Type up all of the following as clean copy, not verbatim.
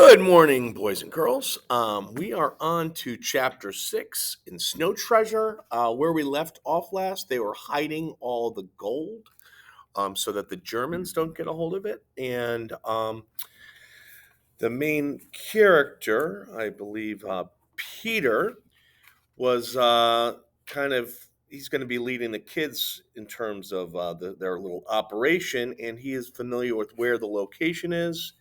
Good morning, boys and girls. We are on to chapter 6 in Snow Treasure. Where we left off last, they were hiding all the gold so that the Germans don't get a hold of it. And the main character, I believe, Peter, was he's going to be leading the kids in terms of their little operation, and he is familiar with where the location is.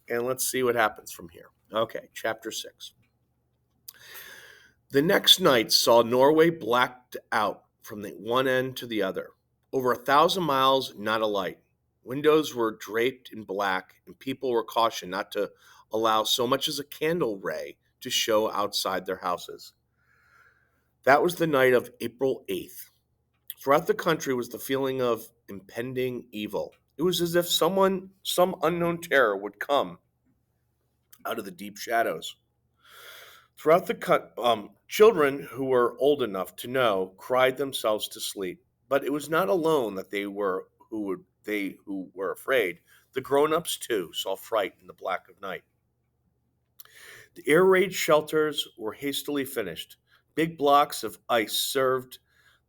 And let's see what happens from here. Okay, chapter 6. The next night saw Norway blacked out from the one end to the other. Over 1,000 miles, not a light. Windows were draped in black, and people were cautioned not to allow so much as a candle ray to show outside their houses. That was the night of April 8th. Throughout the country was the feeling of impending evil. It was as if some unknown terror would come out of the deep shadows. Throughout the children who were old enough to know cried themselves to sleep, but it was not alone that they who were afraid. The grown-ups too saw fright in the black of night. The air raid shelters were hastily finished. Big blocks of ice served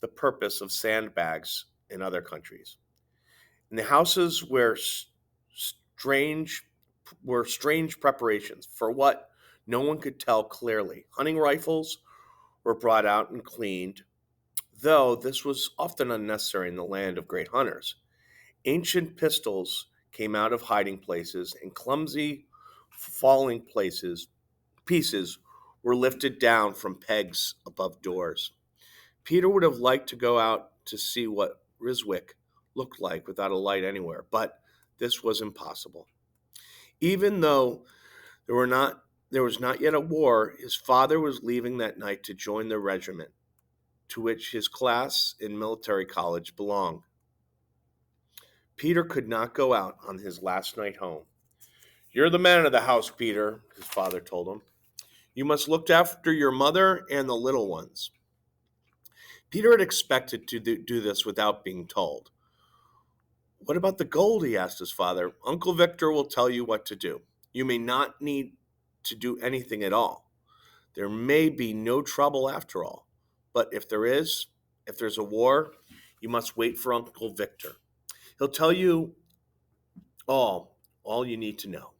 the purpose of sandbags in other countries. In the houses strange were strange preparations for what no one could tell clearly. Hunting rifles were brought out and cleaned, though this was often unnecessary in the land of great hunters. Ancient pistols came out of hiding places, and clumsy falling pieces were lifted down from pegs above doors. Peter would have liked to go out to see what Ryswick looked like without a light anywhere, but this was impossible. Even though there was not yet a war, his father was leaving that night to join the regiment to which his class in military college belonged. Peter could not go out on his last night home. "You're the man of the house, Peter," his father told him. "You must look after your mother and the little ones." Peter had expected to do this without being told. "What about the gold?" he asked his father. "Uncle Victor will tell you what to do. You may not need to do anything at all. There may be no trouble after all. But if there's a war, you must wait for Uncle Victor. He'll tell you all you need to know.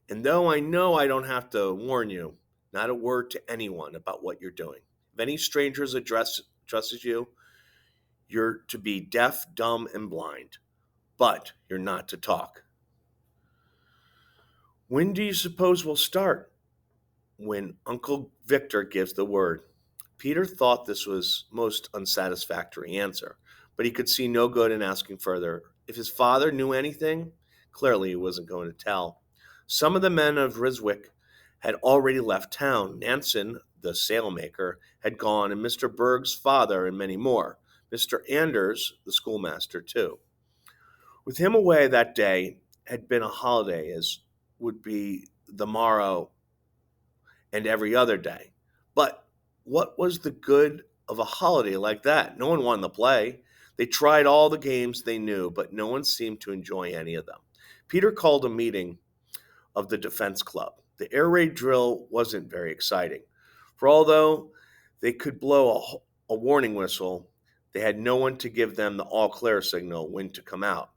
And though I know I don't have to warn you, not a word to anyone about what you're doing. If any strangers addresses you, you're to be deaf, dumb, and blind. But you're not to talk." "When do you suppose we'll start?" "When Uncle Victor gives the word." Peter thought this was most unsatisfactory answer, but he could see no good in asking further. If his father knew anything, clearly he wasn't going to tell. Some of the men of Ryswick had already left town. Nansen, the sailmaker, had gone, and Mr. Berg's father, and many more. Mr. Anders, the schoolmaster, too. With him away that day had been a holiday, as would be the morrow and every other day. But what was the good of a holiday like that? No one wanted to play. They tried all the games they knew, but no one seemed to enjoy any of them. Peter called a meeting of the defense club. The air raid drill wasn't very exciting, for although they could blow a warning whistle, they had no one to give them the all clear signal when to come out.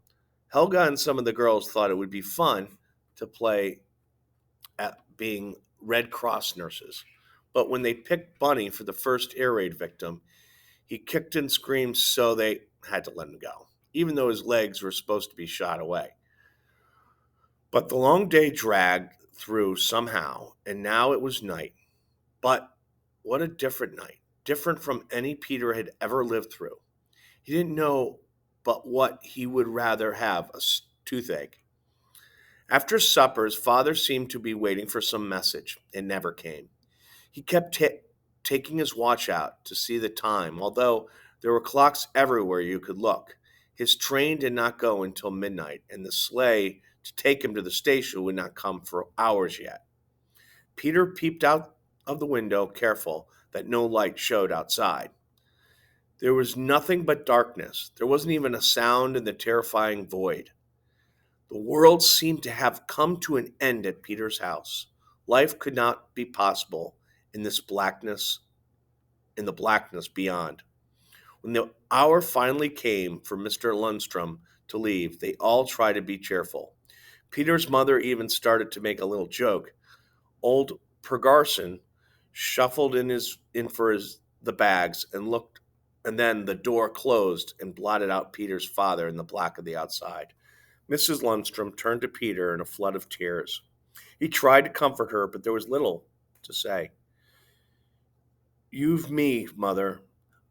Helga and some of the girls thought it would be fun to play at being Red Cross nurses. But when they picked Bunny for the first air raid victim, he kicked and screamed so they had to let him go, even though his legs were supposed to be shot away. But the long day dragged through somehow, and now it was night. But what a different night, different from any Peter had ever lived through. He didn't know but what he would rather have a toothache. After supper, his father seemed to be waiting for some message. It never came. He kept taking his watch out to see the time, although there were clocks everywhere you could look. His train did not go until midnight, and the sleigh to take him to the station would not come for hours yet. Peter peeped out of the window, careful that no light showed outside. There was nothing but darkness. There wasn't even a sound in the terrifying void. The world seemed to have come to an end at Peter's house. Life could not be possible in this blackness, in the blackness beyond. When the hour finally came for Mr. Lundstrom to leave, they all tried to be cheerful. Peter's mother even started to make a little joke. Old Pergarson shuffled in for the bags and looked, and then the door closed and blotted out Peter's father in the black of the outside. Mrs. Lundstrom turned to Peter in a flood of tears. He tried to comfort her, but there was little to say. "You've me, mother.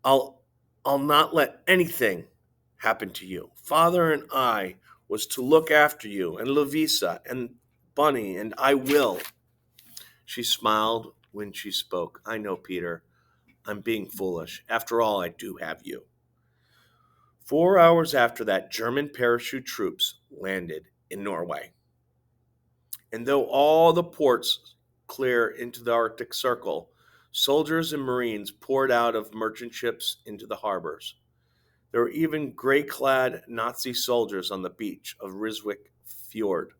I'll I'll not let anything happen to you. Father and I was to look after you and Lavisa and Bunny, and I will." She smiled when she spoke. "I know, Peter. I'm being foolish. After all, I do have you." 4 hours after that, German parachute troops landed in Norway. And though all the ports clear into the Arctic Circle, soldiers and Marines poured out of merchant ships into the harbors. There were even gray clad Nazi soldiers on the beach of Ryswick Fjord.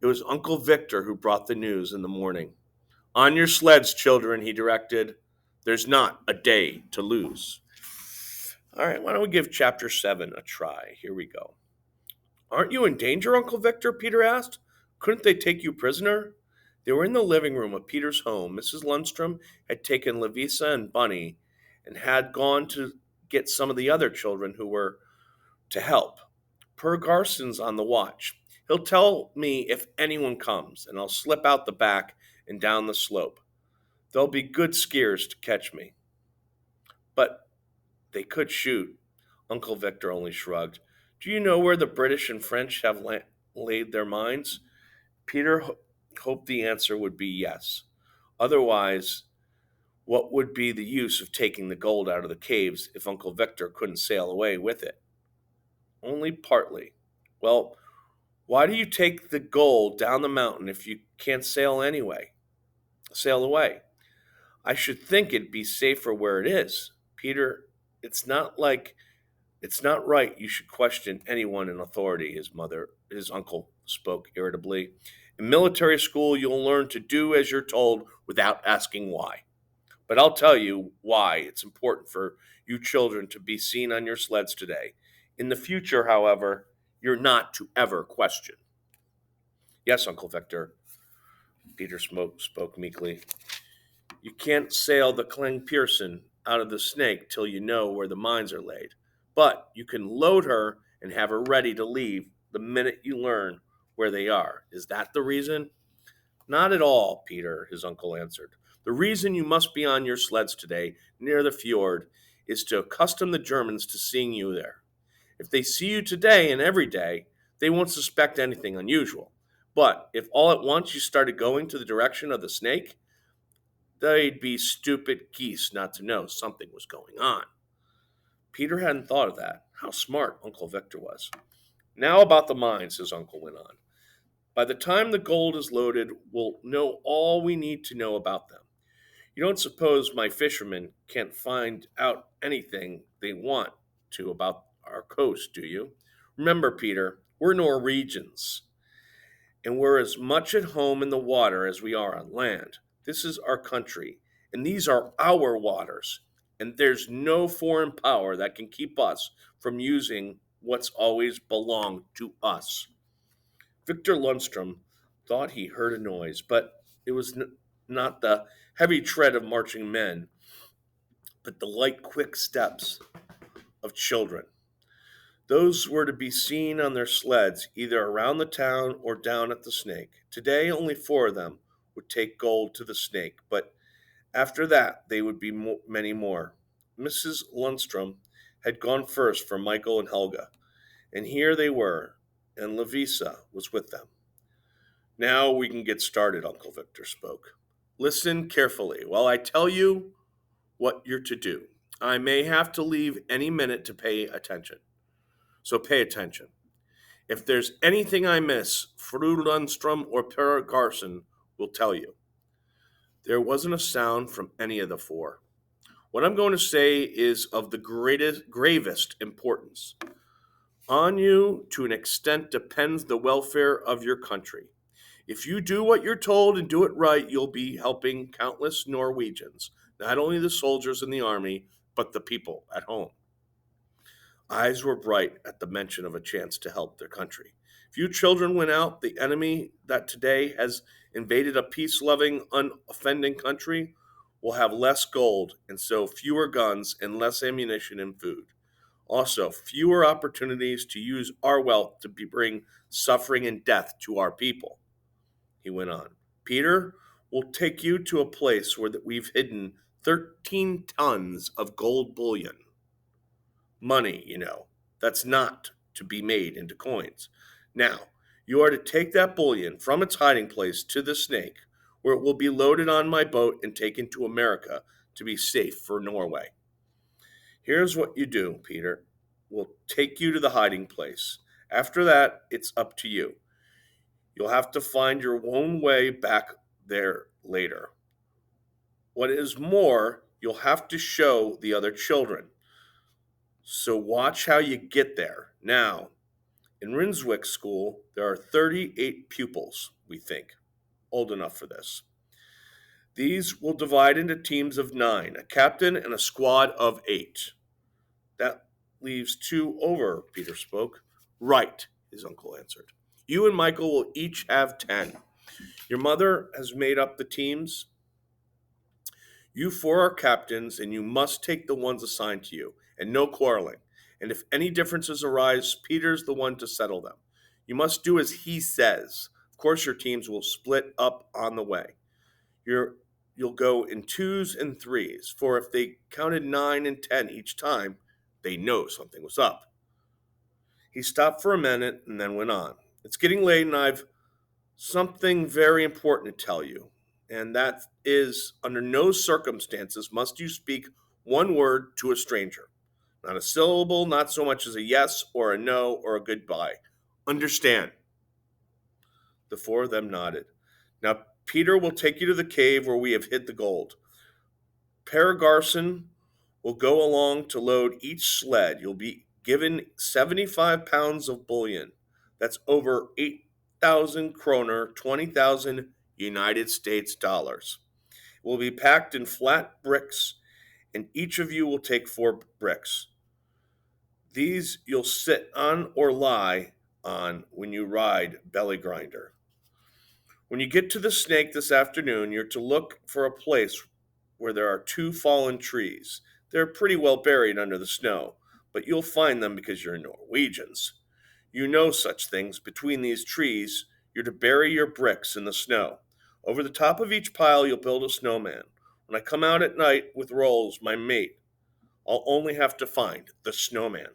It was Uncle Victor who brought the news in the morning. "On your sleds, children," he directed. "There's not a day to lose." All right, why don't we give chapter 7 a try? Here we go. "Aren't you in danger, Uncle Victor?" Peter asked. "Couldn't they take you prisoner?" They were in the living room of Peter's home. Mrs. Lundstrom had taken Lavisa and Bunny and had gone to get some of the other children who were to help. "Per Garson's on the watch. He'll tell me if anyone comes, and I'll slip out the back and down the slope. There'll be good skiers to catch me." "But they could shoot." Uncle Victor only shrugged. "Do you know where the British and French have laid their mines?" Peter hoped the answer would be yes. Otherwise, what would be the use of taking the gold out of the caves if Uncle Victor couldn't sail away with it? "Only partly." "Well, why do you take the gold down the mountain if you can't sail away?" "I should think it'd be safer where it is." "Peter, it's not right you should question anyone in authority," his uncle spoke irritably. "In military school, you'll learn to do as you're told without asking why. But I'll tell you why it's important for you children to be seen on your sleds today. In the future, however, you're not to ever question." "Yes, Uncle Victor," Peter spoke meekly. "You can't sail the Kling Pearson out of the Snake till you know where the mines are laid. But you can load her and have her ready to leave the minute you learn where they are. Is that the reason?" "Not at all, Peter," his uncle answered. "The reason you must be on your sleds today near the fjord is to accustom the Germans to seeing you there. If they see you today and every day, they won't suspect anything unusual. But if all at once you started going to the direction of the Snake, they'd be stupid geese not to know something was going on." Peter hadn't thought of that. How smart Uncle Victor was. "Now about the mines," his uncle went on. "By the time the gold is loaded, we'll know all we need to know about them. You don't suppose my fishermen can't find out anything they want to about our coast, do you? Remember, Peter, we're Norwegians, and we're as much at home in the water as we are on land. This is our country, and these are our waters, and there's no foreign power that can keep us from using what's always belonged to us." Victor Lundstrom thought he heard a noise, but it was not the heavy tread of marching men, but the light, quick steps of children. Those were to be seen on their sleds, either around the town or down at the Snake. Today, only 4 of them would take gold to the Snake, but after that, they would be many more. Mrs. Lundstrom had gone first for Michael and Helga, and here they were, and Lavisa was with them. "Now we can get started," Uncle Victor spoke. "Listen carefully while I tell you what you're to do. I may have to leave any minute to pay attention. So pay attention. If there's anything I miss, Fru Lundstrom or Per Garson will tell you." There wasn't a sound from any of the 4. "What I'm going to say is of the gravest importance. On you, to an extent, depends the welfare of your country. If you do what you're told and do it right, you'll be helping countless Norwegians, not only the soldiers in the army, but the people at home. Eyes were bright at the mention of a chance to help their country. If you children went out, the enemy that today has invaded a peace loving, unoffending country will have less gold and so fewer guns and less ammunition and food. Also, fewer opportunities to use our wealth to bring suffering and death to our people. He went on. Peter will take you to a place where we've hidden 13 tons of gold bullion. Money, that's not to be made into coins. Now, you are to take that bullion from its hiding place to the Snake, where it will be loaded on my boat and taken to America to be safe for Norway. Here's what you do, Peter. We'll take you to the hiding place. After that, it's up to you. You'll have to find your own way back there later. What is more, you'll have to show the other children. So watch how you get there. Now, in Rinswick School, there are 38 pupils, we think, old enough for this. These will divide into teams of 9, a captain and a squad of 8. That leaves 2 over, Peter spoke. Right, his uncle answered. You and Michael will each have 10. Your mother has made up the teams. You 4 are captains, and you must take the ones assigned to you, and no quarreling. And if any differences arise, Peter's the one to settle them. You must do as he says. Of course, your teams will split up on the way. You'll go in 2s and 3s, for if they counted 9 and 10 each time, they know something was up. He stopped for a minute and then went on. It's getting late, and I've something very important to tell you. And that is, under no circumstances must you speak one word to a stranger. Not a syllable, not so much as a yes or a no or a goodbye. Understand? The 4 of them nodded. Now, Peter will take you to the cave where we have hid the gold. Per Garson will go along to load each sled. You'll be given 75 pounds of bullion. That's over 8,000 kroner, 20,000 United States dollars. It will be packed in flat bricks, and each of you will take 4 bricks. These you'll sit on or lie on when you ride Belly Grinder. When you get to the Snake this afternoon, you're to look for a place where there are 2 fallen trees. They're pretty well buried under the snow, but you'll find them because you're Norwegians. You know such things. Between these trees, you're to bury your bricks in the snow. Over the top of each pile, you'll build a snowman. When I come out at night with Rolls, my mate, I'll only have to find the snowman.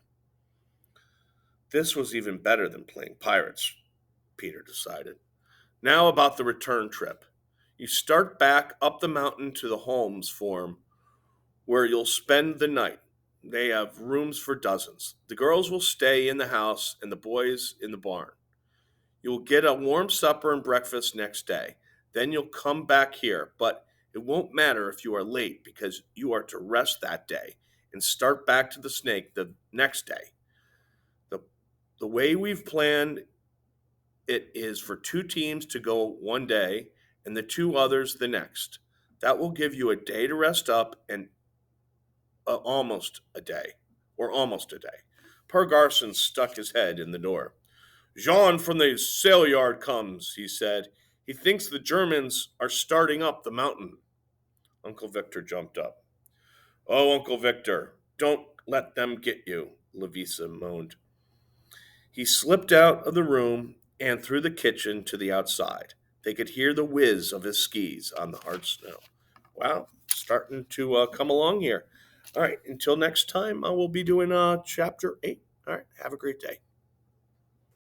This was even better than playing pirates, Peter decided. Now about the return trip. You start back up the mountain to the Holmes Farm, where you'll spend the night. They have rooms for dozens. The girls will stay in the house and the boys in the barn. You will get a warm supper and breakfast next day. Then you'll come back here, but it won't matter if you are late because you are to rest that day and start back to the Snake the next day. The way we've planned it is for 2 teams to go one day and the 2 others the next. That will give you a day to rest up and almost a day. Per Garson stuck his head in the door. Jean from the sail yard comes, he said. He thinks the Germans are starting up the mountain. Uncle Victor jumped up. Oh, Uncle Victor, don't let them get you, Lavisa moaned. He slipped out of the room and through the kitchen to the outside. They could hear the whiz of his skis on the hard snow. Wow, starting to come along here. All right, until next time, I will be doing chapter 8. All right, have a great day.